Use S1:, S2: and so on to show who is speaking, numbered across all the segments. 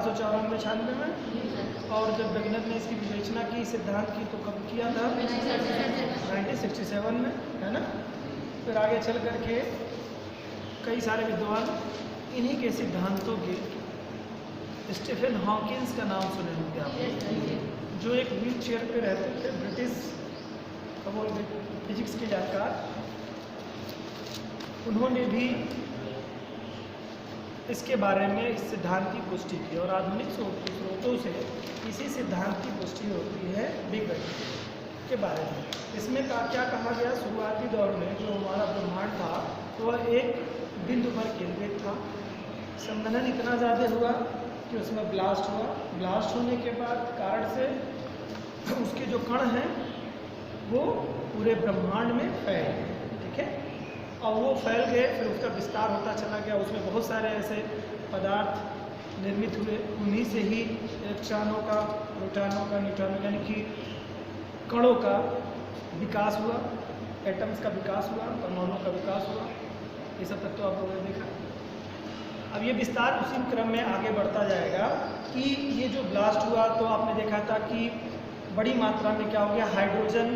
S1: 1894-96 में, और जब वेगनर ने इसकी विवेचना की, सिद्धांत की, तो कब किया था? 1967 में, है ना। फिर आगे चल करके कई सारे विद्वान इन्हीं के सिद्धांतों के, स्टीफन हॉकिंस का नाम सुने होंगे आप, जो एक व्हील चेयर पे रहते थे, ब्रिटिश फिजिक्स के जानकार, उन्होंने भी इसके बारे में इस सिद्धांत की पुष्टि की, और आधुनिक स्रोतों से इसी सिद्धांत की पुष्टि होती है बिग बैंग के बारे में। इसमें क्या कहा गया? शुरुआती दौर में जो हमारा ब्रह्मांड था तो वह एक बिंदु पर केंद्रित था। संघनन इतना ज़्यादा हुआ कि उसमें ब्लास्ट हुआ। ब्लास्ट होने के बाद कारण से उसके जो कण हैं वो पूरे ब्रह्मांड में फैल गए, ठीक है। और वो फैल गए, फिर उसका विस्तार होता चला गया, उसमें बहुत सारे ऐसे पदार्थ निर्मित हुए। उन्हीं से ही इलेक्ट्रॉनों का, प्रोटॉनों का, न्यूट्रॉनों यानी कि कणों का विकास हुआ, एटम्स का विकास हुआ, परमाणुओं का विकास हुआ। ये सब तत्व आप लोगों ने देखा। अब ये विस्तार उसी क्रम में आगे बढ़ता जाएगा कि ये जो ब्लास्ट हुआ तो आपने देखा था कि बड़ी मात्रा में क्या हो गया? हाइड्रोजन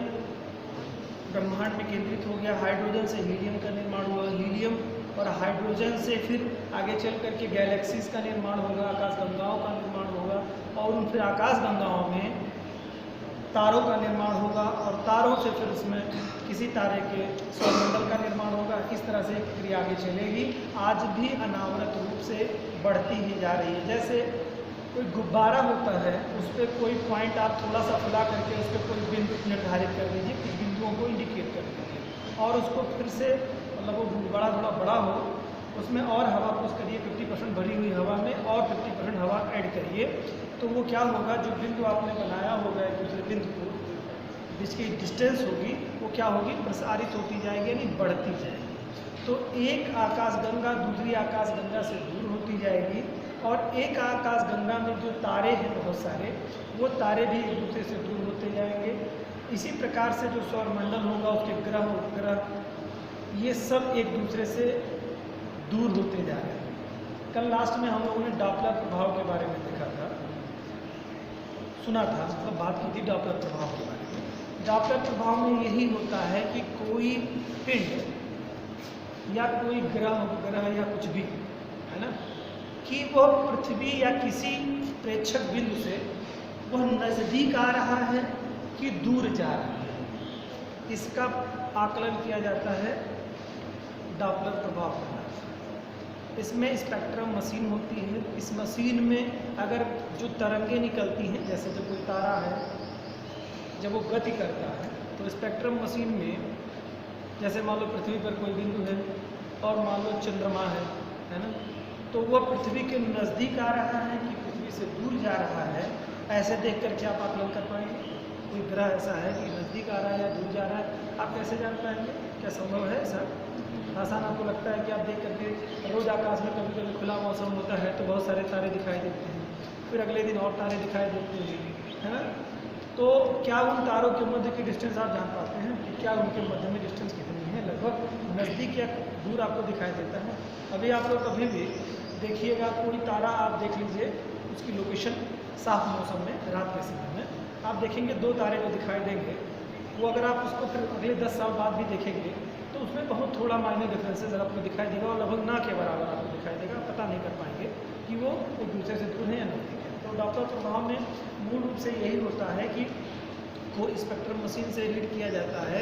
S1: ब्रह्मांड में केंद्रित हो गया। हाइड्रोजन से हीलियम का निर्माण हुआ, हीलियम और हाइड्रोजन से फिर आगे चल करके गैलेक्सीज का निर्माण होगा, आकाशगंगाओं का निर्माण होगा, और उन फिर आकाशगंगाओं में तारों का निर्माण होगा, और तारों से फिर उसमें किसी तारे के सौरमंडल का निर्माण होगा। इस तरह से क्रिया आगे चलेगी, आज भी अनावरत रूप से बढ़ती ही जा रही है। जैसे कोई गुब्बारा होता है, उस पर कोई पॉइंट आप थोड़ा सा फुला करके उस पर कोई बिंदु निर्धारित कर दीजिए, कुछ बिंदुओं को इंडिकेट कर दीजिए, और उसको फिर से मतलब वो गुब्बारा थोड़ा बड़ा हो, उसमें और हवा पुश करिए, 50% भरी हुई हवा में और 50% हवा ऐड करिए, तो वो क्या होगा? जो बिंदु आपने बनाया होगा एक दूसरे बिंदु को, जिसकी डिस्टेंस होगी वो क्या होगी? प्रसारित होती जाएगी, यानी बढ़ती जाएगी। तो एक आकाशगंगा दूसरी आकाशगंगा से दूर होती जाएगी, और एक आकाशगंगा में जो तारे हैं बहुत सारे, वो तारे भी एक दूसरे से दूर होते जाएंगे। इसी प्रकार से जो सौरमंडल होगा, उसके ग्रह उपग्रह, ये सब एक दूसरे से दूर होते जा रहे हैं। कल लास्ट में हम लोगों ने डॉपलर प्रभाव के बारे में देखा था, सुना था, मतलब बात की थी डॉपलर प्रभाव के बारे में। डॉपलर प्रभाव में यही होता है कि कोई पिंड या कोई ग्रह उपग्रह या कुछ भी, है ना, कि वह पृथ्वी या किसी प्रेक्षक बिंदु से वह नज़दीक आ रहा है कि दूर जा रहा है, इसका आकलन किया जाता है डॉपलर प्रभाव के नाम से। इसमें स्पेक्ट्रम मशीन होती है। इस मशीन में अगर जो तरंगें निकलती हैं, जैसे जब कोई तारा है, जब वो गति करता है, तो स्पेक्ट्रम मशीन में जैसे मान लो पृथ्वी पर कोई बिंदु है और मान लो चंद्रमा है ना, तो वह पृथ्वी के नज़दीक आ रहा है कि पृथ्वी से दूर जा रहा है, ऐसे देख करके आप आकलन कर पाएंगे। कोई ग्रह ऐसा है कि नज़दीक आ रहा है या दूर जा रहा है, आप कैसे जान पाएंगे? क्या संभव है ऐसा? आसान आपको लगता है कि आप देख करके रोज़ आकाश में कभी कभी खुला मौसम होता है तो बहुत सारे तारे दिखाई देते हैं, फिर अगले दिन और तारे दिखाई देते हैं, है ना। तो क्या उन तारों के मध्य की डिस्टेंस आप जान पाते हैं कि क्या उनके मध्य में डिस्टेंस कितनी है? लगभग नज़दीक या दूर आपको दिखाई देता है। अभी आप लोग कभी भी देखिएगा, कोई तारा आप देख लीजिए, उसकी लोकेशन साफ मौसम में रात के समय में आप देखेंगे, दो तारे जो दिखाई देंगे, वो अगर आप उसको फिर अगले 10 साल बाद भी देखेंगे तो उसमें बहुत थोड़ा माइनर डिफरेंसेस आपको दिखाई देगा, और लगभग ना के बराबर आपको दिखाई देगा। पता नहीं कर पाएंगे कि वो एक दूसरे से दूर है या नज़दीक है। तो डॉपलर प्रभाव में मूल रूप से यही होता है कि को स्पेक्ट्रम मशीन से रीड किया जाता है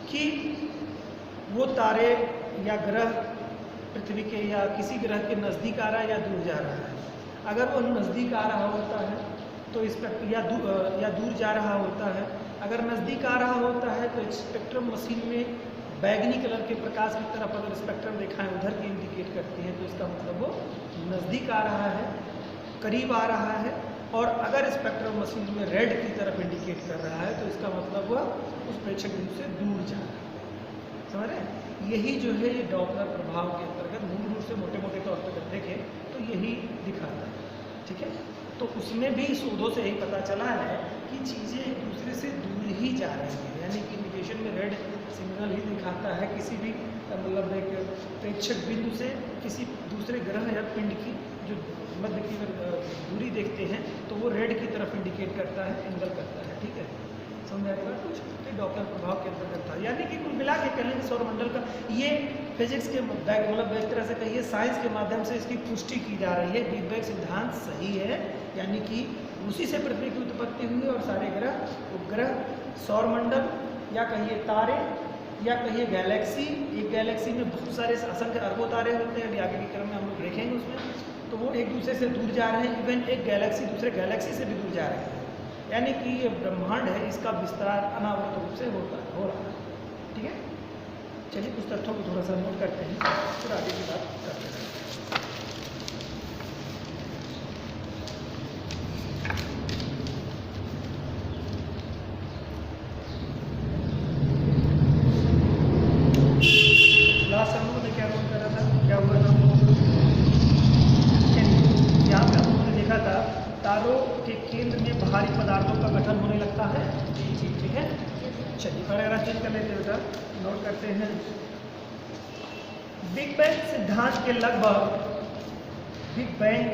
S1: कि वो तारे या ग्रह पृथ्वी के या किसी ग्रह के नज़दीक आ रहा है या दूर जा रहा है। अगर वो नज़दीक आ रहा होता है तो या दूर जा रहा होता है, अगर नज़दीक आ रहा होता है तो स्पेक्ट्रम मशीन में बैगनी कलर के प्रकाश की तरफ अगर स्पेक्ट्रम रेखाएं उधर की इंडिकेट करती हैं तो इसका मतलब वो नज़दीक आ रहा है, करीब आ रहा है। और अगर स्पेक्ट्रम मशीन में रेड की तरफ इंडिकेट कर रहा है तो इसका मतलब वह उस प्रेक्षक बिंदु से दूर जा रहा है। समझ रहे हैं? यही जो है ये डॉपलर प्रभाव के अंतर्गत मूल रूप से मोटे मोटे तौर पर देखें तो यही दिखाता है, ठीक है। तो उसमें भी शोधों से यही पता चला है कि चीज़ें एक दूसरे से दूर ही जा रही हैं, यानी कि इंडिकेशन में रेड सिग्नल ही दिखाता है किसी भी मतलब एक प्रेक्षक बिंदु से किसी दूसरे ग्रह या पिंड की जो मध्य की दूरी देखते हैं तो वो रेड की तरफ इंडिकेट करता है, एंगल करता है। ठीक है, समझ आएगा कुछ डॉपलर प्रभाव के अंतर्गत था। यानी कि कुल मिला के कहें सौरमंडल का ये फिजिक्स के मतलब एक तरह से कहिए साइंस के माध्यम से इसकी पुष्टि की जा रही है, बिग बैंग सिद्धांत सही है, यानी कि उसी से पृथ्वी की उत्पत्ति हुई और सारे ग्रह उपग्रह सौरमंडल या कहिए तारे या कहिए गैलेक्सी, एक गैलेक्सी में बहुत सारे असंख्य अरबों तारे होते हैं, अभी आगे के क्रम में हम लोग देखेंगे उसमें, तो वो एक दूसरे से दूर जा रहे हैं, इवन एक गैलेक्सी दूसरे गैलेक्सी से भी दूर जा रहे हैं। यानी कि ये ब्रह्मांड है, इसका विस्तार अनावृत रूप से हो रहा है। ठीक है, चलिए कुछ तथ्यों को थोड़ा सा नोट करते हैं, फिर आगे की बात करते हैं। लास्ट हम लोगों ने क्या नोट करा था, क्या हुआ था, यहाँ पे हम लोगों ने देखा था तारों के केंद्र में भारी पदार्थों का गठन होने लगता है। ठीक है, चलिए पैराग्राफ चेंज कर लेते हैं बेटा, नोट करते हैं। बिग बैंग सिद्धांत के लगभग, बिग बैंग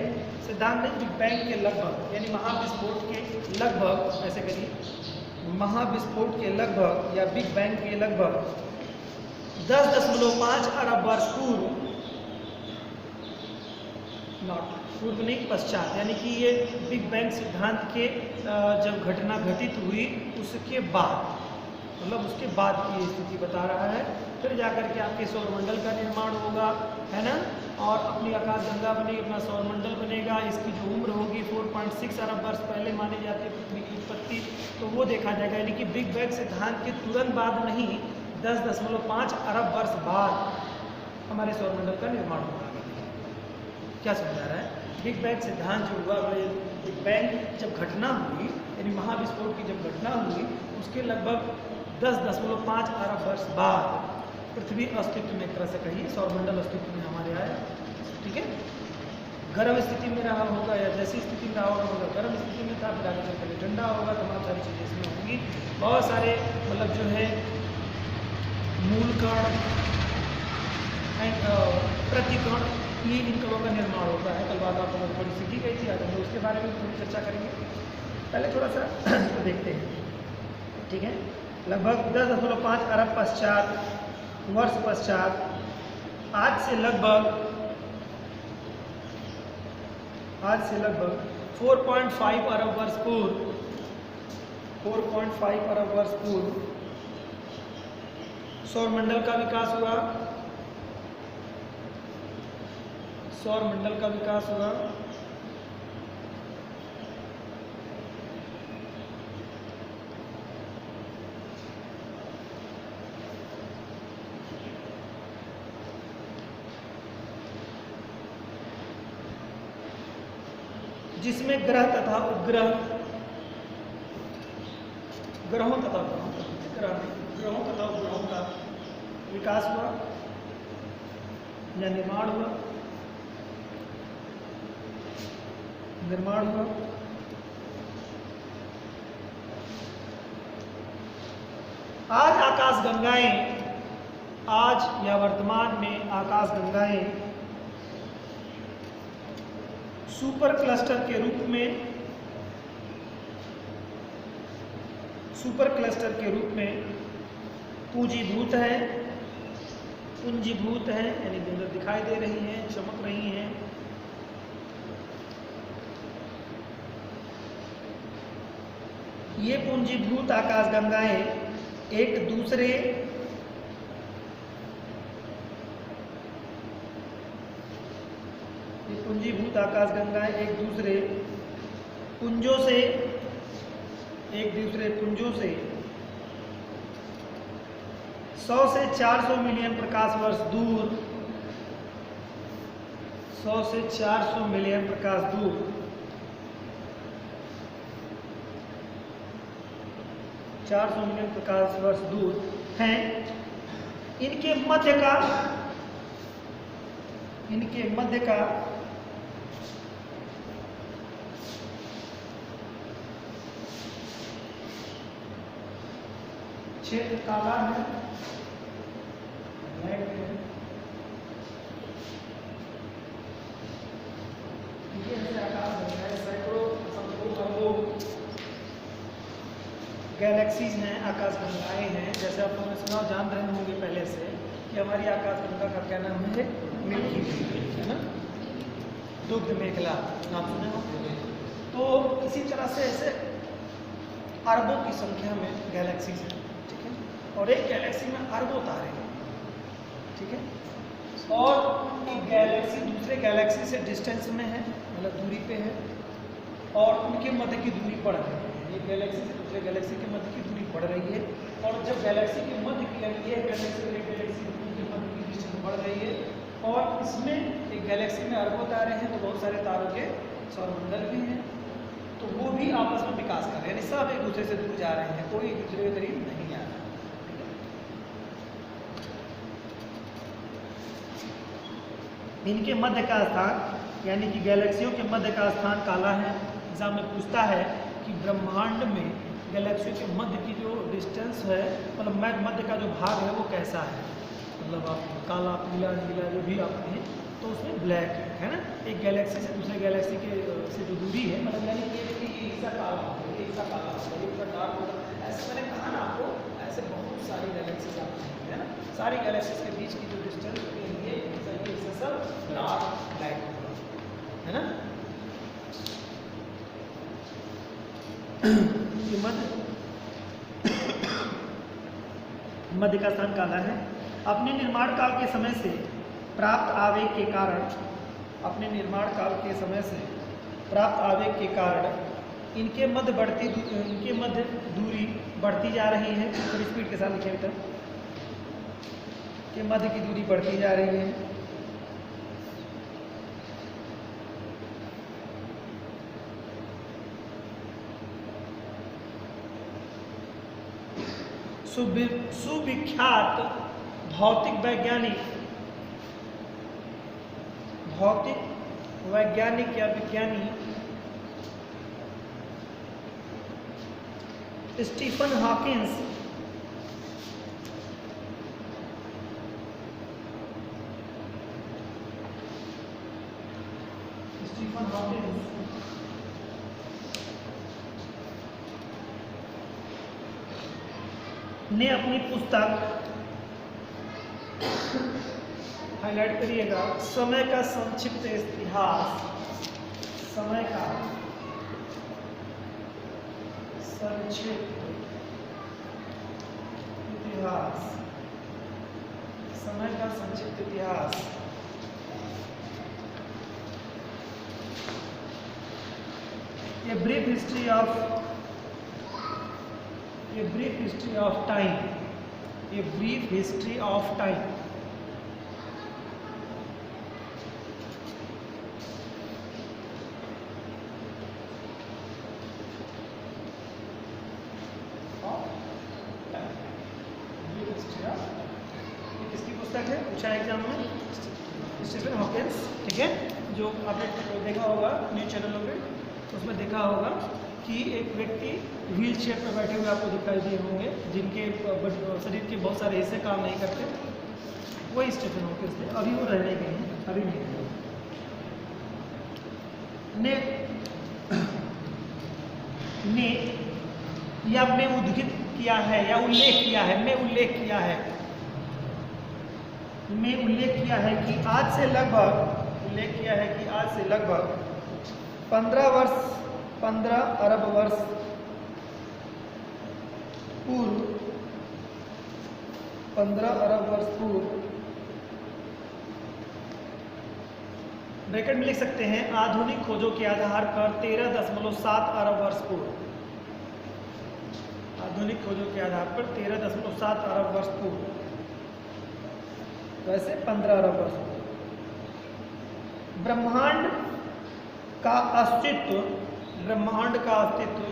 S1: सिद्धांत नहीं, बिग बैंग के लगभग यानी महाविस्फोट के लगभग, ऐसे करिए महाविस्फोट के लगभग या बिग बैंग के लगभग 10.5 अरब वर्ष पूर्व, नॉट पूर्व नहीं पश्चात, यानी कि ये बिग बैंग सिद्धांत के जब घटना घटित हुई उसके बाद, मतलब उसके बाद की स्थिति बता रहा है, फिर जाकर के आपके सौरमंडल का निर्माण होगा, है ना, और अपनी आकाशगंगा बनेगी, अपना सौरमंडल बनेगा। इसकी जो उम्र होगी 4.6 अरब वर्ष पहले मानी जाती है पृथ्वी की उत्पत्ति, तो वो देखा जाएगा। यानी कि बिग बैंग सिद्धांत के तुरंत बाद नहीं, 10.5 अरब वर्ष बाद हमारे सौरमंडल का निर्माण होगा। क्या समझा रहा है, बिग बैंग सिद्धांत जो हुआ, बिग बैंग जब घटना हुई यानी महाविस्फोट की जब घटना हुई उसके लगभग 10.5 अरब वर्ष बाद पृथ्वी अस्तित्व में, एक तरह से कहिए सौरमंडल अस्तित्व में हमारे आया। ठीक है, गर्म स्थिति में रहा होगा या जैसी स्थिति में रहा होगा, गर्म स्थिति में था, फिर आगे चलकर ठंडा होगा, तमाम सारी चीज़ें इसमें होंगी। बहुत सारे मतलब जो है मूल कण एंड प्रतिकण, ये इन कणों का निर्माण होता है। कल बात आप लोगों को थोड़ी सीखी गई थी, आज हम लोग उसके बारे में थोड़ी चर्चा करेंगे। पहले थोड़ा सा देखते हैं। ठीक है, लगभग 10.5 अरब वर्ष पश्चात, आज से लगभग 4.5 अरब वर्ष पूर्व, 4.5 अरब वर्ष पूर्व सौरमंडल का विकास हुआ, सौरमंडल का विकास हुआ। जिसमें ग्रह तथा उपग्रह, ग्रहों तथा उपग्रहों का विकास हुआ या निर्माण हुआ। आज आकाशगंगाएं, आज या वर्तमान में आकाशगंगाएं सुपर क्लस्टर के रूप में पूंजीभूत है, यानी अंदर दिखाई दे रही हैं, चमक रही हैं। ये पूंजीभूत आकाशगंगाएं एक दूसरे पुंजों से 100 से 400 मिलियन प्रकाश वर्ष दूर, 100 से 400 मिलियन प्रकाश दूर हैं। इनके मध्य का क्षेत्र काला है, ब्लैक है। आकाशगंगाएं, सैकड़ों अरबों गैलेक्सीज हैं, आकाशगंगाएं हैं। जैसे आप लोगों ने सुना, जान रहे होंगे पहले से कि हमारी आकाशगंगा का क्या नाम है, मिल्की वे, है ना, दुग्ध मेखला नाम सुने होंगे। तो इसी तरह से ऐसे अरबों की संख्या में गैलेक्सीज हैं, ठीक है, और एक गैलेक्सी में अरबों तारे हैं, ठीक है, और एक गैलेक्सी दूसरे गैलेक्सी से डिस्टेंस में है, मतलब दूरी पे है, और उनके मध्य की दूरी बढ़ रही है। एक गैलेक्सी से दूसरे गैलेक्सी के मध्य की दूरी बढ़ रही है, और जब गैलेक्सी के मध्य की यानी एक गैलेक्सी और एक गैलेक्सी के मध्य की डिस्टेंस बढ़ रही है, और इसमें एक गैलेक्सी में अरबों तारे हैं, तो बहुत सारे तारों के सौरमंडल भी हैं, तो वो भी आपस में विकास कर रहे हैं, यानी सब एक दूसरे से दूर जा रहे हैं, कोई एक दूसरे के करीब नहीं आ रहा। इनके मध्य का स्थान यानी कि गैलेक्सियों के मध्य का स्थान काला है। एग्जाम में पूछता है कि ब्रह्मांड में गैलेक्सियों के मध्य की जो डिस्टेंस है, मतलब मध्य का जो भाग है वो कैसा है, मतलब आप काला, पीला, नीला जो भी आप हैं, तो उसमें ब्लैक है ना। एक गैलेक्सी से दूसरे गैलेक्सी के से जो दूरी है, मतलब यानी कि एक हिस्सा काला होगा, एक हिस्सा काला होगा, एक हिस्सा डार्क होगा, ऐसे मैंने कहा ना आपको, ऐसे बहुत सारी गैलेक्सीज आप हैं ना, सारी गैलेक्सीज के बीच की जो डिस्टेंस ये सब डार्क ब्लैक होगा, है ना। मध्य का स्थान काला है। अपने निर्माण काल के समय से प्राप्त आवेग के कारण, अपने निर्माण काल के समय से प्राप्त आवेग के कारण इनके मध्य दूरी बढ़ती जा रही है। थोड़ी स्पीड के साथ लिखे बेटा, के मध्य की दूरी बढ़ती जा रही है। सुविख्यात भौतिक वैज्ञानिक या विज्ञानी स्टीफन हॉकिंस ने अपनी पुस्तक, हाईलाइट करिएगा, समय का संक्षिप्त इतिहास, समय का संक्षिप्त इतिहास, समय का संक्षिप्त इतिहास, a brief history of time, a brief history of time. किसकी पुस्तक है, पूछा एग्जाम में, स्टीफन हॉकिंस, ठीक है, जो आपने देखा होगा न्यूज़ चैनलों पे, उसमें देखा होगा कि एक व्यक्ति व्हील चेयर पर बैठे हुए आपको दिखाई दिए होंगे, जिनके शरीर के बहुत सारे हिस्से काम नहीं करते, वही स्टीफन हॉकिंस थे। अभी वो रहने गए हैं, अभी नहीं रहे। ने या में उद्धृत किया है या उल्लेख किया है, में उल्लेख किया है कि आज से लगभग 15 अरब वर्ष पूर्व ब्रैकेट में लिख सकते हैं, आधुनिक खोजों के आधार पर 13.7 अरब वर्ष पूर्व, आधुनिक खोजों के आधार पर 13.7 अरब वर्ष पूर्व, वैसे 15 अरब वर्ष पूर्व ब्रह्मांड का अस्तित्व,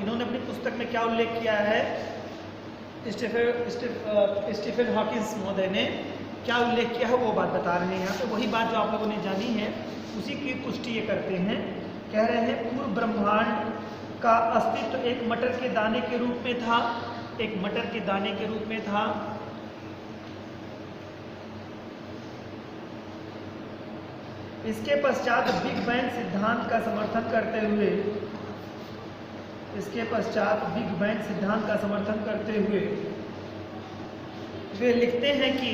S1: इन्होंने अपनी पुस्तक में क्या उल्लेख किया है, स्टीफन हॉकिंस महोदय ने क्या उल्लेख किया है वो बात बता रहे हैं यहाँ पे। वही बात जो आप लोगों ने जानी है उसी की पुष्टि ये करते हैं। कह रहे हैं पूर्व ब्रह्मांड का अस्तित्व एक मटर के दाने के रूप में था, एक मटर के दाने के रूप में था। इसके पश्चात बिग बैंग सिद्धांत का समर्थन करते हुए, इसके पश्चात बिग बैंग सिद्धांत का समर्थन करते हुए वे लिखते हैं कि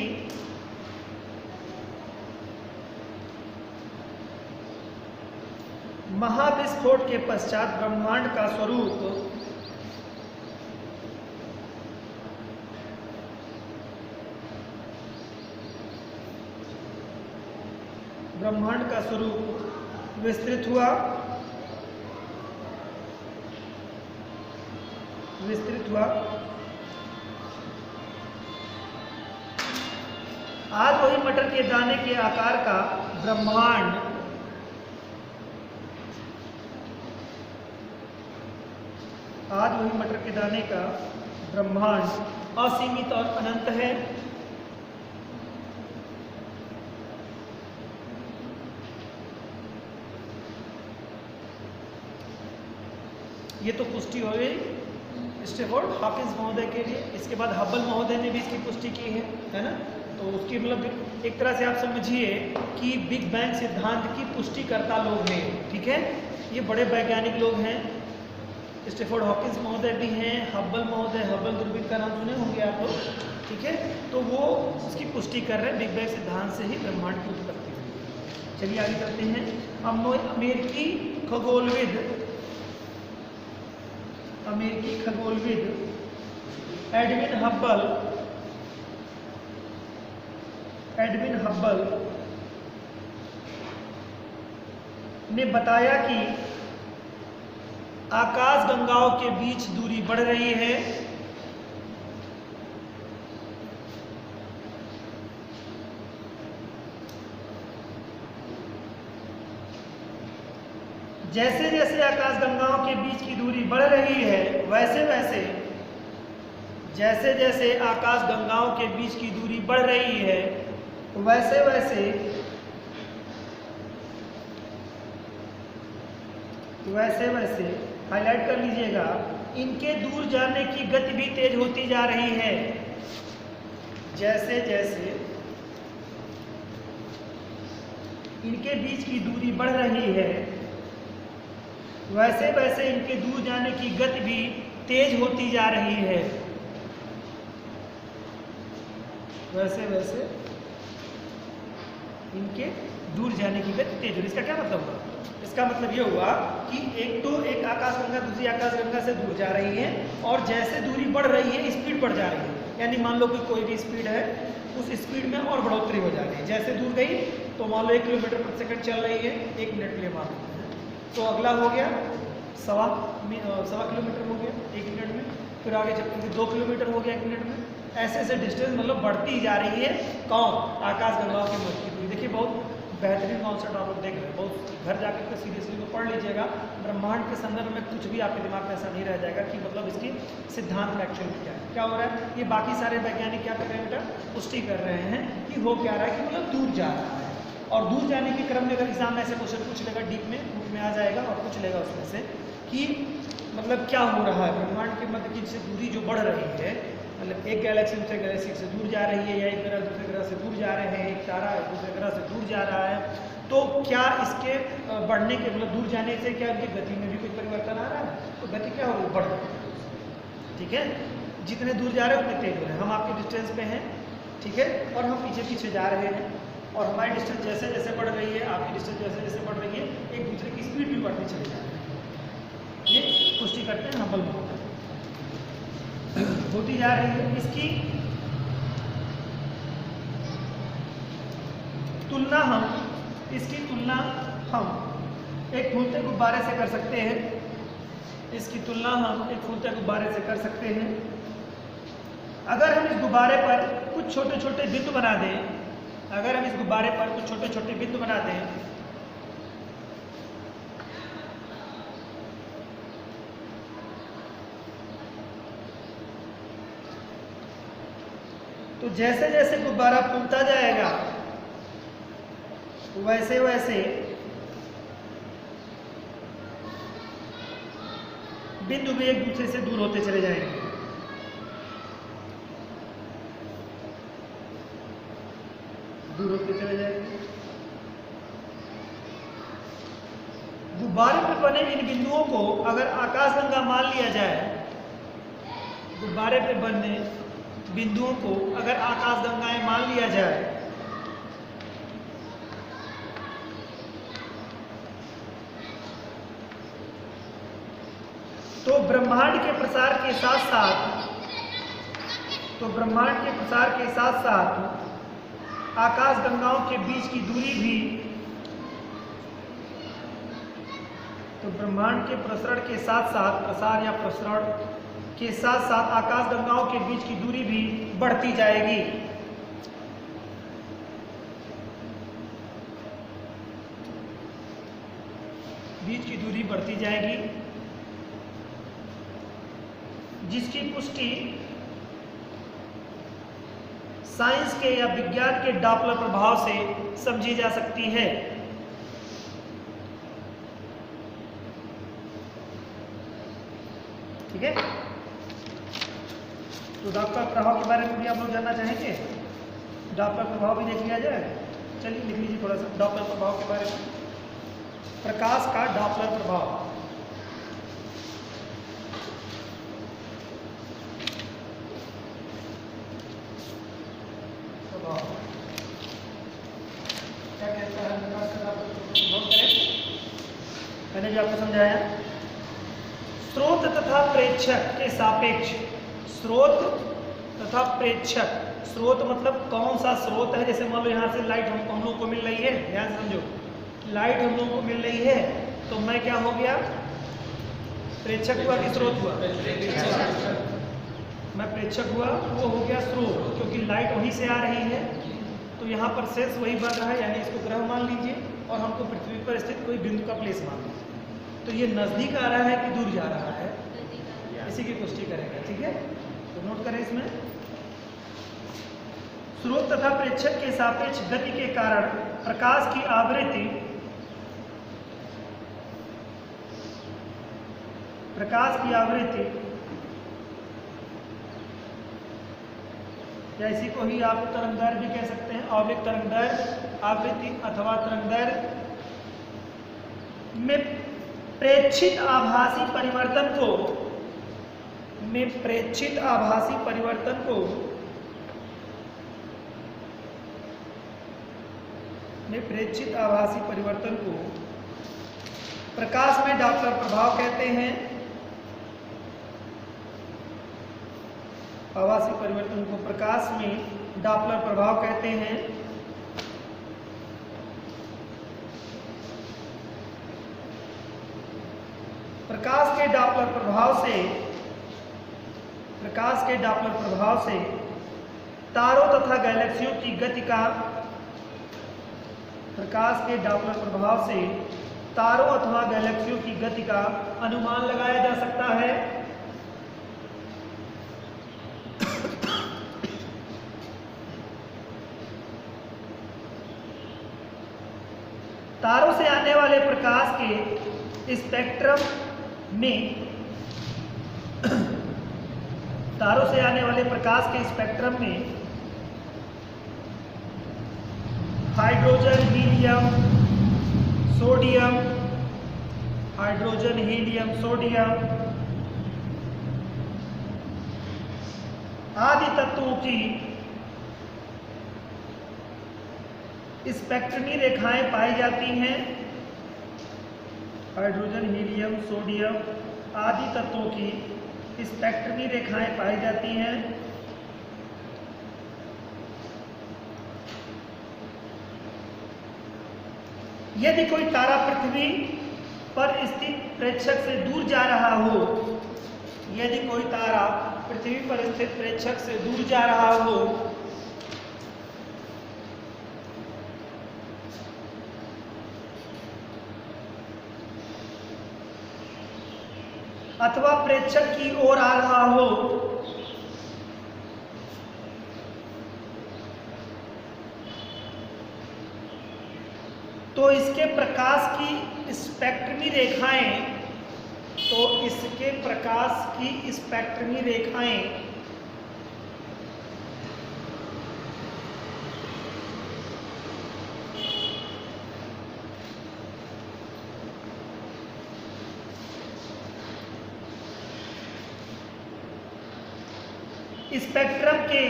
S1: महाविस्फोट के पश्चात ब्रह्मांड का स्वरूप विस्तृत हुआ, आज वही मटर के दाने के आकार का ब्रह्मांड असीमित और अनंत है। ये तो पुष्टि हो गई स्टेफोर्ड हॉकिंस महोदय के लिए। इसके बाद हब्बल महोदय ने भी इसकी पुष्टि की है ना। तो उसकी मतलब एक तरह से आप समझिए कि बिग बैंग सिद्धांत की पुष्टिकर्ता लोग हैं, ठीक है। ये बड़े वैज्ञानिक लोग हैं, स्टेफोर्ड हॉकिंस महोदय भी हैं, हब्बल महोदय, हब्बल दूरबीन का नाम सुने होंगे आप लोग, ठीक है। तो वो उसकी पुष्टि कर रहे हैं बिग बैंग सिद्धांत से ही ब्रह्मांड की उत्पत्ति हुई। चलिए आगे चलते हैं। अमेरिकी खगोलविद एडविन हब्बल ने बताया कि आकाश गंगाओं के बीच दूरी बढ़ रही है। जैसे जैसे आकाश गंगाओं के बीच की दूरी बढ़ रही है, वैसे वैसे आकाश गंगाओं के बीच की दूरी बढ़ रही है, वैसे वैसे हाईलाइट कर लीजिएगा, इनके दूर जाने की गति भी तेज होती जा रही है। जैसे जैसे इनके बीच की दूरी बढ़ रही है, वैसे वैसे इनके दूर जाने की गति भी तेज होती जा रही है। वैसे वैसे इनके दूर जाने की गति तेज होगी। इसका क्या मतलब हुआ? इसका मतलब ये हुआ कि एक आकाशगंगा दूसरी आकाशगंगा से दूर जा रही है, और जैसे दूरी बढ़ रही है स्पीड बढ़ जा रही है। यानी मान लो कि कोई भी स्पीड है, उस स्पीड में और बढ़ोतरी हो जा रही है। जैसे दूर गई तो मान लो 1 किलोमीटर प्रति सेकंड चल रही है, 1 मिनट के लिए मान लो, तो अगला हो गया सवा किलोमीटर हो गया 1 मिनट में, फिर आगे चलते 2 किलोमीटर हो गया 1 मिनट में। ऐसे ऐसे डिस्टेंस मतलब बढ़ती जा रही है। कौन? आकाश गंगाओं की मध्य की दूरी। देखिए बहुत बेहतरीन कॉन्सेप्ट आप लोग देख रहे हैं, बहुत घर जाकर के सीरियसली को पढ़ लीजिएगा। ब्रह्मांड के संदर्भ में कुछ भी आपके दिमाग में ऐसा नहीं रह जाएगा कि मतलब इसकी सिद्धांत में एक्चुअली क्या हो रहा है। ये बाकी सारे वैज्ञानिक क्या कर रहे हैं बेटा? पुष्टि कर रहे हैं कि हो क्या रहा है, कि मतलब दूर जा रहा है। और दूर जाने के क्रम में अगर एग्जाम में ऐसे क्वेश्चन पूछ लेगा, डीप में आ जाएगा और पूछ लेगा उसमें से कि मतलब क्या हो रहा है ब्रह्मांड के मध्य की दूरी जो बढ़ रही है, मतलब एक गैलेक्सी दूसरे गैलेक्सी से दूर जा रही है, या एक ग्रह दूसरे ग्रह से दूर जा रहे हैं, एक तारा दूसरे ग्रह से दूर जा रहा है, तो क्या इसके बढ़ने के मतलब दूर जाने से क्या उनकी गति में भी कोई परिवर्तन आ रहा है? तो गति क्या हो रही है? बढ़ रही है, ठीक है। जितने दूर जा रहे हैं उतने तेज हो रहे हैं। हम आपके डिस्टेंस पे हैं, ठीक है, और हम पीछे पीछे जा रहे हैं, और हमारी डिस्टेंस जैसे जैसे बढ़ रही है, आपकी डिस्टेंस जैसे जैसे बढ़ रही है, एक दूसरे की स्पीड भी बढ़ती चली जा रही है। ये पुष्टि करते हैं हब्बल महोदय, होती जा रही है। इसकी तुलना हम एक फूलते गुब्बारे से कर सकते हैं। इसकी तुलना हम एक फूलते गुब्बारे से कर सकते हैं। अगर हम इस गुब्बारे पर कुछ छोटे छोटे बिंदु बना दें, अगर हम इस गुब्बारे पर कुछ छोटे छोटे बिंदु बना दें, तो जैसे जैसे गुब्बारा फूलता जाएगा, वैसे वैसे बिंदु भी एक दूसरे से दूर होते चले जाएंगे। दूर होते चले जाएंगे। गुब्बारे पर बने इन बिंदुओं को अगर आकाशगंगा मान लिया जाए, गुब्बारे पे बने बिंदुओं को अगर आकाशगंगाएं मान लिया जाए तो ब्रह्मांड के प्रसार के साथ साथ आकाशगंगाओं के बीच की दूरी भी, तो ब्रह्मांड के प्रसरण के साथ साथ प्रसार या प्रसरण के साथ साथ आकाशगंगाओं के बीच की दूरी भी बढ़ती जाएगी। बीच की दूरी बढ़ती जाएगी, जिसकी पुष्टि साइंस के या विज्ञान के डॉपलर प्रभाव से समझी जा सकती है। ठीक है, तो डॉपलर प्रभाव के बारे में भी आप लोग जानना चाहेंगे? डॉपलर प्रभाव भी देख लिया जाए। चलिए लिख लीजिए थोड़ा सा डॉपलर प्रभाव के बारे में। प्रकाश का डॉपलर प्रभाव। क्या कहता है प्रकाश का डॉपलर प्रभाव? नोट करें, मैंने जो आपको समझाया। स्रोत तथा प्रेक्षक के सापेक्ष, स्रोत तथा प्रेक्षक। स्रोत मतलब कौन सा स्रोत है? जैसे मान लो यहाँ से लाइट हम लोगों को मिल रही है, ध्यान से समझो, लाइट हम लोगों को मिल रही है, तो मैं क्या हो गया? प्रेक्षक हुआ कि स्रोत हुआ? मैं प्रेक्षक हुआ, वो हो गया स्रोत, क्योंकि लाइट वहीं से आ रही है, तो यहाँ पर सेंस वही बन रहा है, यानी इसको ग्रह मान लीजिए और हमको पृथ्वी पर स्थित कोई बिंदु का प्लेस मान लीजिए। तो ये नजदीक आ रहा है कि दूर जा रहा है, इसी की पुष्टि करेगा। ठीक है, तो नोट करें इसमें। स्रोत तथा प्रेक्षक के सापेक्ष गति के कारण प्रकाश की आवृत्ति, या इसी को ही आप तरंगदैर्घ्य भी कह सकते हैं, औलिक तरंगदैर्घ्य, आवृत्ति अथवा तरंगदैर्घ्य में प्रेक्षित आभासी परिवर्तन को, प्रकाश में डॉपलर प्रभाव कहते हैं। आभासी परिवर्तन को प्रकाश में डॉपलर प्रभाव कहते हैं। प्रकाश के डॉपलर प्रभाव से तारों तथा गैलेक्सियों की गति का, तारों अथवा गैलेक्सियों की गति का अनुमान लगाया जा सकता है। तारों से आने वाले प्रकाश के स्पेक्ट्रम में हाइड्रोजन, हीलियम, सोडियम आदि तत्वों की स्पेक्ट्रमी रेखाएं पाई जाती हैं। हाइड्रोजन, हीलियम, सोडियम आदि तत्वों की स्पेक्ट्रमी रेखाएं पाई जाती हैं। यदि कोई तारा पृथ्वी पर स्थित प्रेक्षक से दूर जा रहा हो, अथवा प्रेक्षक की ओर आ रहा हो, तो इसके प्रकाश की स्पेक्ट्रमी रेखाएं स्पेक्ट्रम के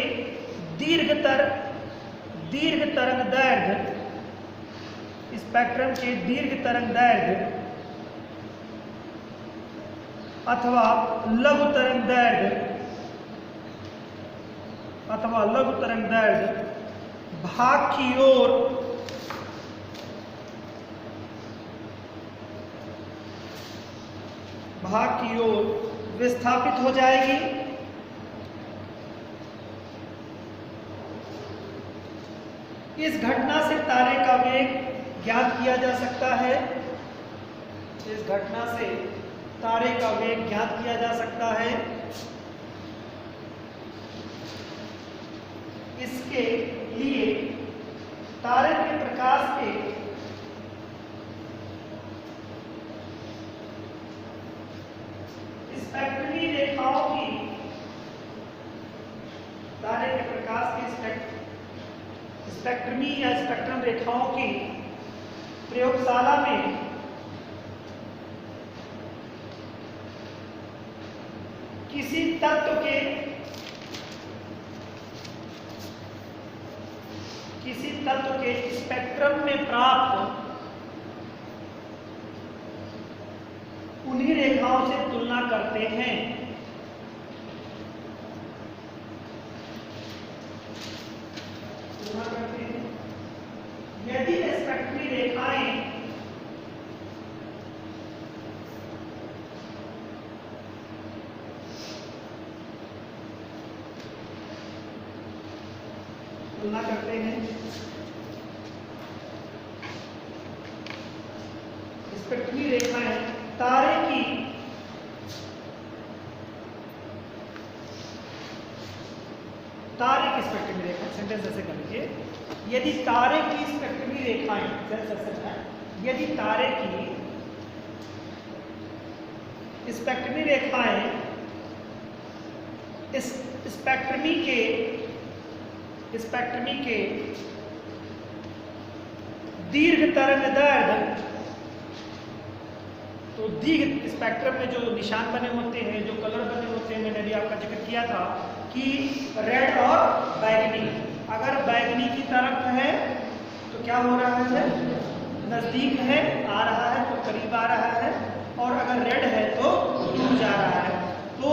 S1: दीर्घ तरंग दैर्घ्य, स्पेक्ट्रम के दीर्घ तरंग दैर्घ्य अथवा लघु तरंग दैर्घ्य भाग की ओर विस्थापित हो जाएगी। इस घटना से तारे का वेग ज्ञात किया जा सकता है। इस घटना से तारे का वेग ज्ञात किया जा सकता है। इसके लिए तारे के प्रकाश के स्पेक्ट्रमी रेखाओं की, तारे के प्रकाश की स्पेक्ट्रमी या स्पेक्ट्रम रेखाओं की प्रयोगशाला में किसी तत्व के स्पेक्ट्रम में प्राप्त उन्हीं रेखाओं से तुलना करते हैं। यदि स्पेक्ट्रमी रेखाएं तुलना करते हैं, स्पेक्ट्रमी रेखाएं तारे की स्पेक्ट्रमी रेखा, सेंटेंस ऐसे कर लीजिए, यदि तारे की स्पेक्ट्रमी रेखाएं, यदि तारे की स्पेक्ट्रमी रेखाएं इस स्पेक्ट्रमी के दीर्घ तरंग दैर्घ्य, तो दीर्घ स्पेक्ट्रम में जो निशान बने होते हैं, जो कलर बने होते हैं, मैंने अभी आपका जिक्र किया था कि रेड और बैगनी, अगर बैगनी की तरफ है तो क्या हो रहा है, नजदीक है, आ रहा है तो करीब आ रहा है, और अगर रेड है तो दूर जा रहा है। तो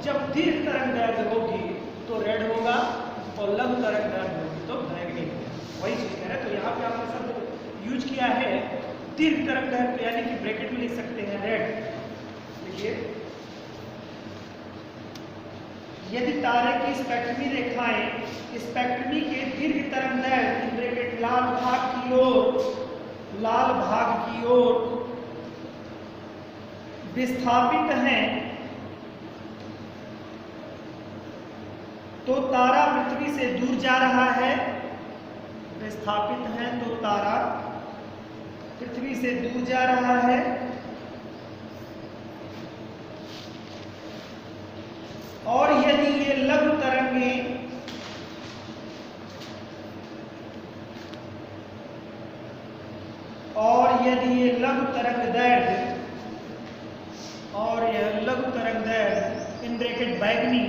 S1: जब दीर्घ तरंग दैर्घ्य होगी तो रेड होगा और लघु तरंग दैर्घ्य होगी तो बैगनी होगा। वही चीज कह रहे हैं। तो यहाँ पे आपने सब यूज किया है दीर्घ तरंग दैर्घ्य, यानी कि ब्रैकेट में लिख सकते हैं रेड। देखिए, यदि तारे की स्पेक्ट्रमी रेखाएं स्पेक्ट्रमी के दीर्घ तरंग दैर्घ्य ब्रैकेट लाल भाग की ओर विस्थापित हैं, तो तारा पृथ्वी से दूर जा रहा है। विस्थापित हैं तो तारा पृथ्वी से दूर जा रहा है। और यदि ये लघु तरंगें इन ब्रैकेट बैगनी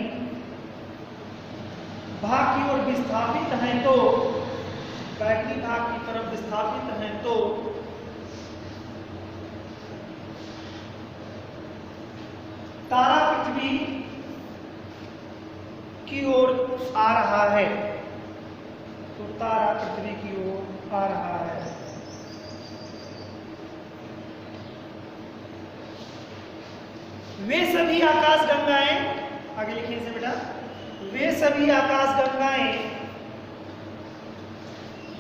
S1: भाग की ओर विस्थापित हैं, तो बैगनी भाग की तरफ विस्थापित हैं, तो तारा पृथ्वी की ओर आ रहा है। तो तारा पृथ्वी की ओर आ रहा है। वे सभी आकाशगंगाएं, आगे लिखिए इसे बेटा, वे सभी आकाशगंगाएं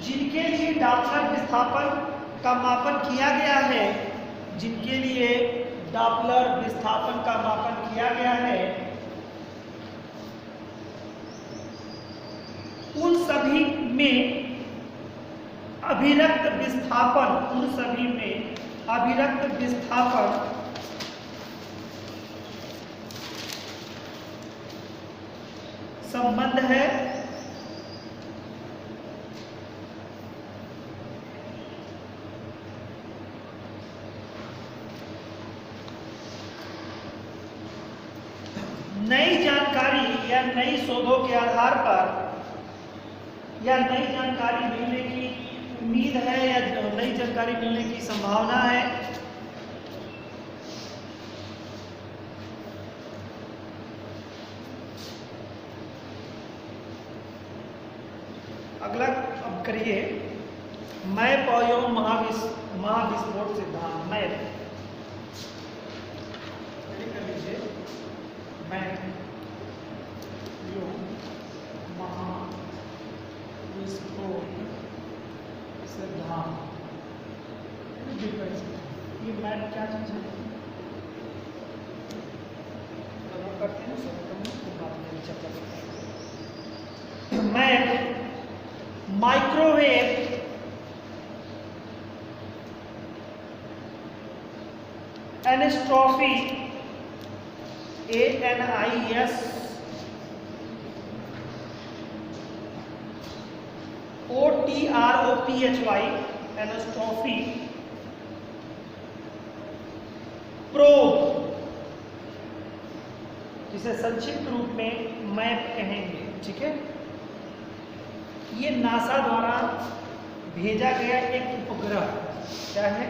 S1: जिनके लिए डॉपलर विस्थापन का मापन किया गया है, जिनके लिए डॉपलर विस्थापन का मापन किया गया है, उन सभी में अभिरक्त विस्थापन संबंध है। नई जानकारी या नई शोधों के आधार पर या नई जानकारी मिलने की उम्मीद है या नई जानकारी मिलने की संभावना है। अगला अब करिए मैप एवं महाविस्फोट सिद्धांत। मैप कर लीजिए, मैप एवं महाविस्फोट सिद्धांत। ये मैप क्या चीज है? करते हैं MAP microwave anisotropy ANIS OTROPHY anisotropy probe, जिसे संक्षिप्त रूप में मैप कहेंगे। ठीक है, ये नासा द्वारा भेजा गया एक उपग्रह, क्या है?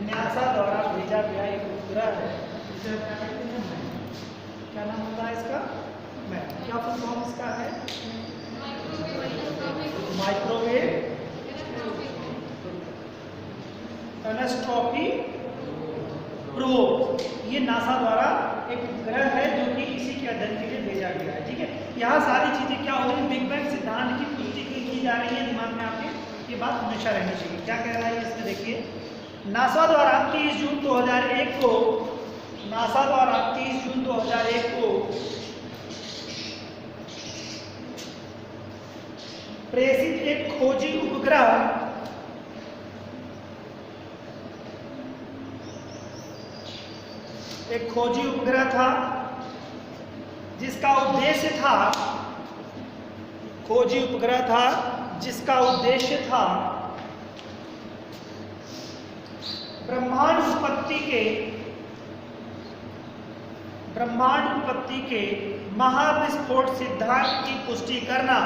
S1: नासा द्वारा भेजा गया एक उपग्रह है, जिसे क्या कहते हैं? मैप। क्या नाम होता है इसका? मैप। क्या फुल फॉर्म इसका है? Microwave anisotropy probe. ये नासा द्वारा एक उपग्रह है जो कि इसी के अध्ययन के लिए भेजा गया है। ठीक है, यहाँ सारी चीजें क्या हो रही है? बिग बैंग सिद्धांत की पुष्टि की जा रही है। दिमाग में आपके ये बात हमेशा रहनी चाहिए। क्या कह रहा है इसमें? देखिए, नासा द्वारा 30 जून 2001 को प्रेषित एक खोजी उपग्रह था जिसका उद्देश्य था ब्रह्मांड उत्पत्ति के महाविस्फोट सिद्धांत की पुष्टि करना।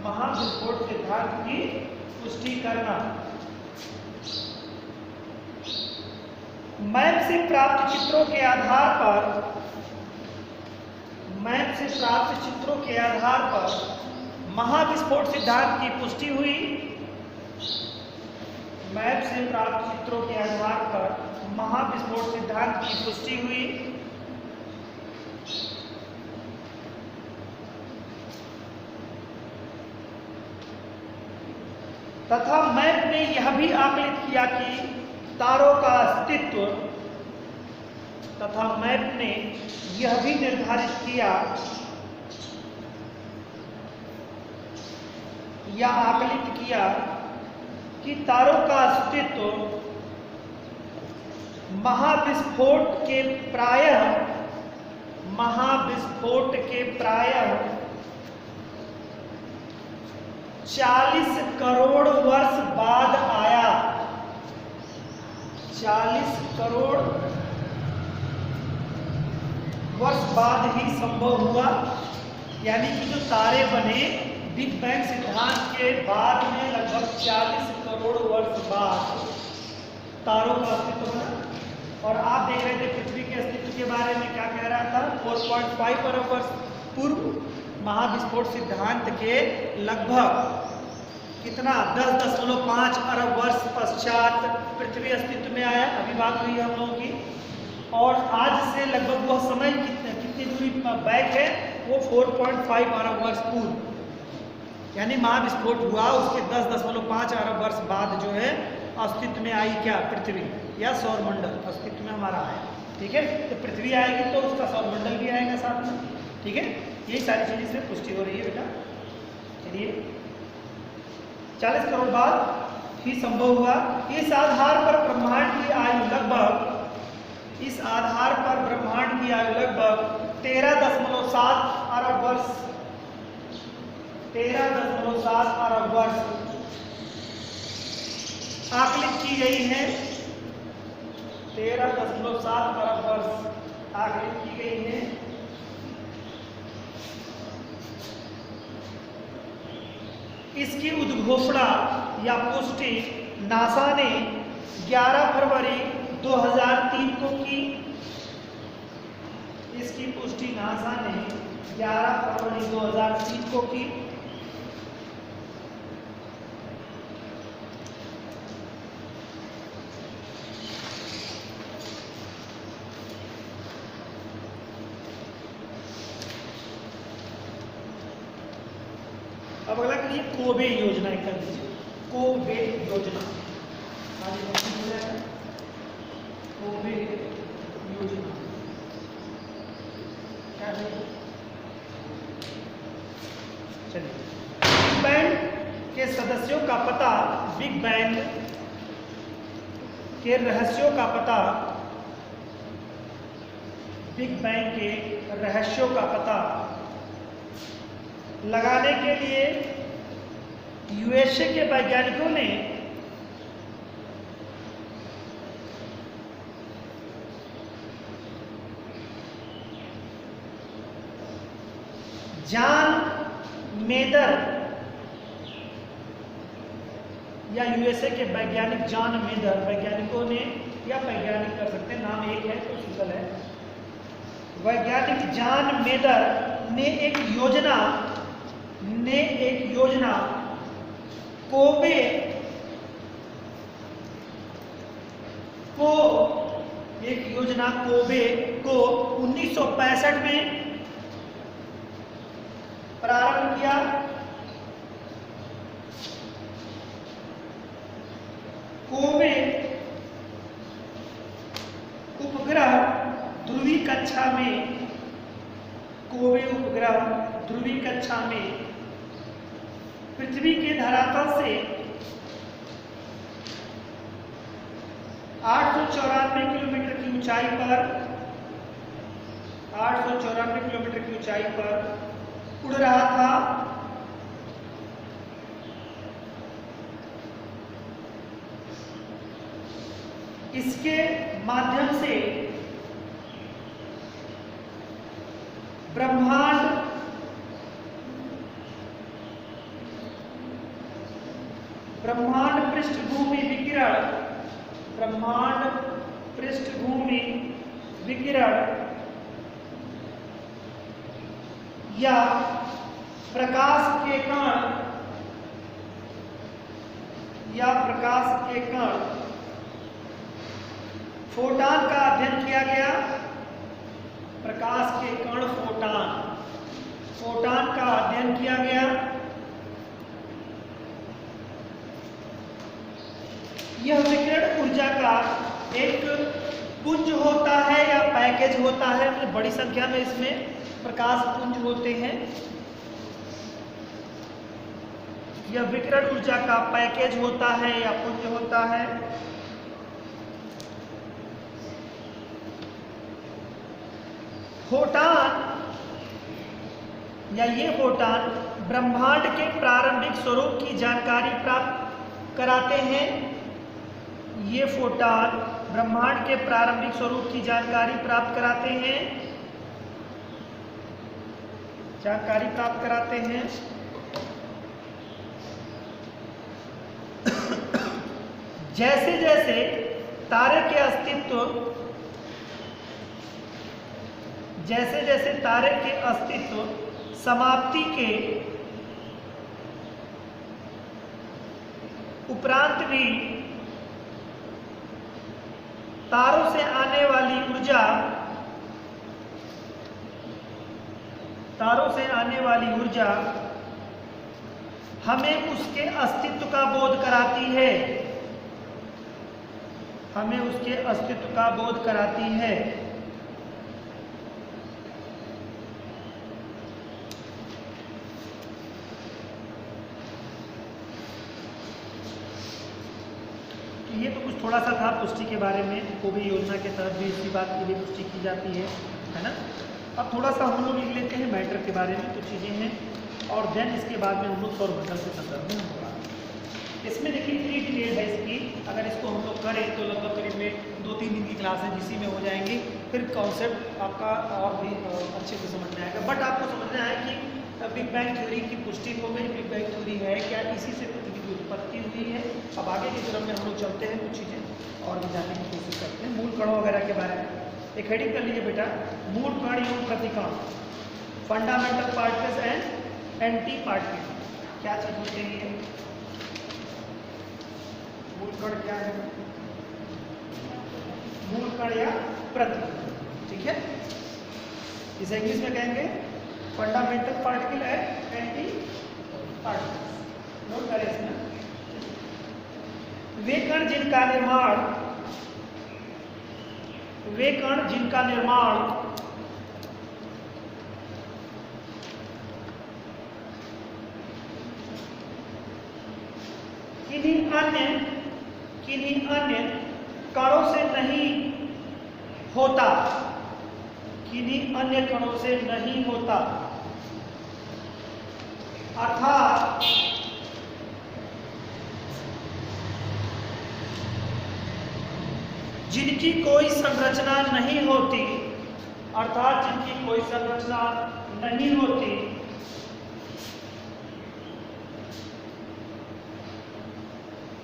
S1: महाविस्फोट सिद्धांत की पुष्टि करना। मैप से प्राप्त चित्रों के आधार पर महाविस्फोट सिद्धांत की पुष्टि हुई। मैप से प्राप्त चित्रों के आधार पर महाविस्फोट सिद्धांत की पुष्टि हुई तथा मैप ने यह भी आकलित किया कि तारों का अस्तित्व तथा मैप ने यह भी निर्धारित किया या आकलित किया कि तारों का अस्तित्व महाविस्फोट के प्रायः 40 करोड़ वर्ष बाद आया। 40 करोड़ वर्ष बाद ही संभव हुआ। यानी कि जो तारे बने बिग बैंग सिद्धांत के बाद में लगभग 40 करोड़ वर्ष बाद तारों का अस्तित्व बना। और आप देख रहे थे पृथ्वी के अस्तित्व के बारे में क्या कह रहा था? 4.5 अरब वर्ष पूर्व महाविस्फोट सिद्धांत के लगभग कितना 10.5 अरब वर्ष पश्चात पृथ्वी अस्तित्व में आया। अभी बात हुई हम लोगों की। और आज से लगभग वह समय कितनी दूरी बैक है? वो 4.5 अरब वर्ष पूर्व, यानी महाविस्फोट हुआ उसके 10.5 अरब वर्ष बाद जो है अस्तित्व में आई क्या? पृथ्वी या सौरमंडल अस्तित्व में हमारा आया। ठीक है, तो पृथ्वी आएगी तो उसका सौरमंडल भी आएगा साथ में। ठीक है, यही सारी चीजें इसमें पुष्टि हो रही है बेटा। चलिए, 40 करोड़ बाद ही संभव हुआ। इस आधार पर ब्रह्मांड की आयु लगभग 13.7 अरब वर्ष 13.7 अरब वर्ष आकलित की गई है। 13.7 अरब वर्ष आकलित की गई हैं। इसकी उद्घोषणा या पुष्टि नासा ने 11 फरवरी 2003 को की। इसकी पुष्टि नासा ने 11 फरवरी 2003 को की। अब अगला करिए कोबे योजना कर लीजिए। कोबे योजना कोबे योजना क्या है? चलिए, बिग बैंग के सदस्यों का पता, बिग बैंग के रहस्यों का पता, बिग बैंग के रहस्यों का पता लगाने के लिए यूएसए के वैज्ञानिकों ने जॉन मेदर या यूएसए के वैज्ञानिक जॉन मेदर, वैज्ञानिकों ने या वैज्ञानिक कर सकते हैं, नाम एक है तो सिंपल है। वैज्ञानिक जॉन मेदर ने एक योजना कोबे को 1965 में प्रारंभ किया। कोबे उपग्रह ध्रुवीय कक्षा में पृथ्वी के धरातल से 894 किलोमीटर की ऊंचाई पर उड़ रहा था। इसके माध्यम से ब्रह्मांड पृष्ठभूमि विकिरण या प्रकाश के कण फोटॉन का अध्ययन किया गया। प्रकाश के कण फोटॉन का अध्ययन किया गया। यह विकिरण ऊर्जा का एक पुंज होता है या पैकेज होता है, मतलब बड़ी संख्या में इसमें प्रकाश पुंज होते हैं। यह विकिरण ऊर्जा का पैकेज होता है या पुंज होता है। फोटॉन या ये फोटॉन ब्रह्मांड के प्रारंभिक स्वरूप की जानकारी प्राप्त कराते हैं। ये फोटॉन ब्रह्मांड के प्रारंभिक स्वरूप की जानकारी प्राप्त कराते हैं। जैसे जैसे तारे के अस्तित्व समाप्ति के उपरांत भी तारों से आने वाली ऊर्जा हमें उसके अस्तित्व का बोध कराती है। ये तो कुछ थोड़ा सा था पुष्टि के बारे में। कोबे योजना के तहत भी इसी बात की भी पुष्टि की जाती है ना। अब थोड़ा सा हम लोग लिख लेते हैं मैटर के बारे में, कुछ चीज़ें हैं, और देन इसके बाद में हम लोग सौरमंडल के संदर्भ में होगा। इसमें देखिए इतनी डिटेल है इसकी, अगर इसको हम लोग करें तो लगभग करीब में 2-3 दिन की क्लास है, जिसी में हो जाएंगी फिर कॉन्सेप्ट आपका और भी अच्छे से समझ में आएगा। बट आपको समझना है कि बिग बैंग थ्योरी की पुष्टि हो गई। बिग बैंग थ्योरी है क्या, इसी से पृथ्वी की उत्पत्ति हुई है। अब आगे की तरफ में हम लोग चलते हैं, कुछ चीज़ें और भी जानने की कोशिश करते हैं मूल कणों वगैरह के बारे में। एक हेडिंग कर लीजिए बेटा, मूल कण एवं प्रतिकण, fundamental particles and antiparticle. क्या चीज होते हैं ये मूल कण, क्या है मूल कण या प्रतिकण, ठीक है। इसे इंग्लिश में कहेंगे fundamental particle and anti particles. Note करें इसमें, वे कण जिनका निर्माण किन्हीं अन्य कणों से नहीं होता, किन्हीं अन्य कणों से नहीं होता, अर्थात जिनकी कोई संरचना नहीं होती, अर्थात जिनकी कोई संरचना नहीं होती,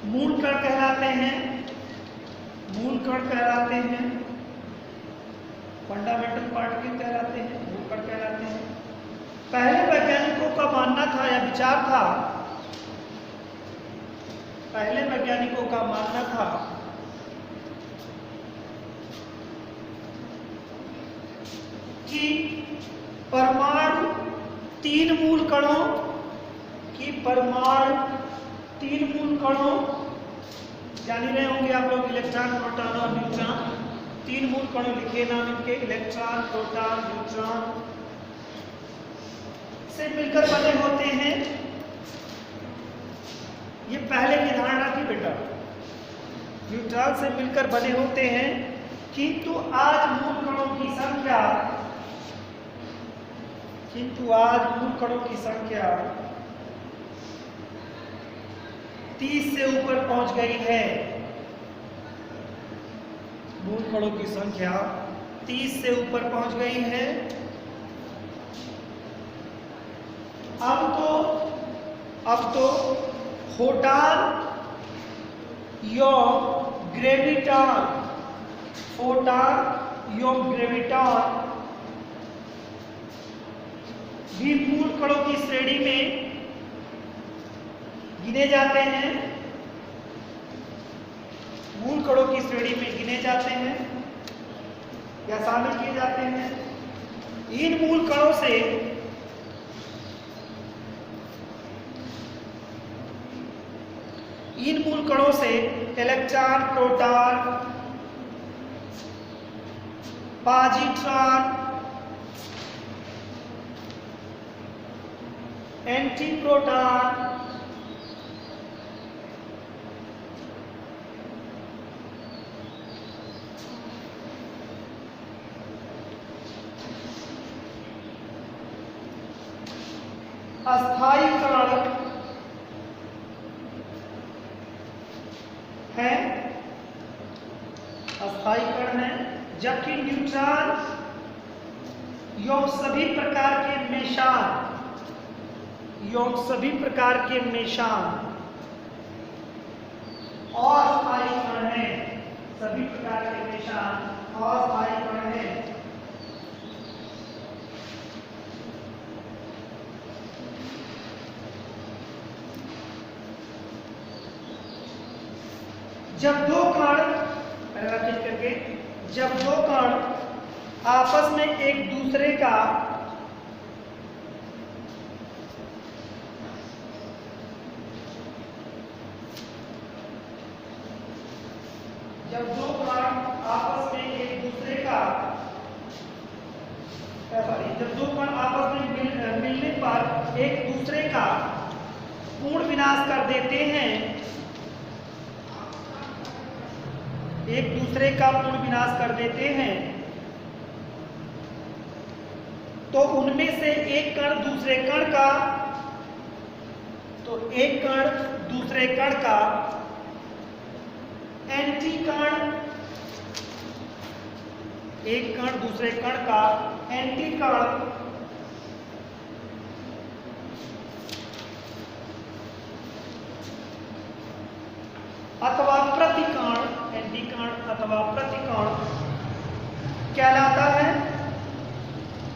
S1: मूल कण कहलाते हैं। मूल कण कहलाते हैं, फंडामेंटल पार्टिकल कहलाते हैं, मूल कण कहलाते हैं। पहले वैज्ञानिकों का मानना था या विचार था, पहले वैज्ञानिकों का मानना था कि परमाणु तीन मूल कणों जान ही रहे होंगे आप लोग, इलेक्ट्रॉन, प्रोटॉन और न्यूट्रॉन। तीन मूल कणों लिखे नाम इनके, इलेक्ट्रॉन, प्रोटॉन, न्यूट्रॉन से मिलकर बने होते हैं। ये पहले की धारणा थी बेटा, न्यूट्रॉन से मिलकर बने होते हैं। किंतु आज मूल कणों की संख्या 30 से ऊपर पहुंच गई है। मूल कणों की संख्या 30 से ऊपर पहुंच गई है। अब तो फोटॉन एवं ग्रेविटॉन भी मूल कणों की श्रेणी में गिने जाते हैं, मूल कणों की श्रेणी में गिने जाते हैं या शामिल किए जाते हैं। इन मूल कणों से इलेक्ट्रॉन, प्रोटॉन, पॉजिट्रॉन, एंटीप्रोटॉन, अस्थायी कण है, अस्थायी कण है, जबकि न्यूट्रॉन एवं सभी प्रकार के मेशान अस्थायी कण है। सभी प्रकार के मेशान अस्थायी कण है। जब दो कण आपस में एक दूसरे का मिलने पर एक दूसरे का पूर्ण विनाश कर देते हैं, तो उनमें से एक कण दूसरे कण का एंटी कण एक कण दूसरे कण का एंटी कण अथवा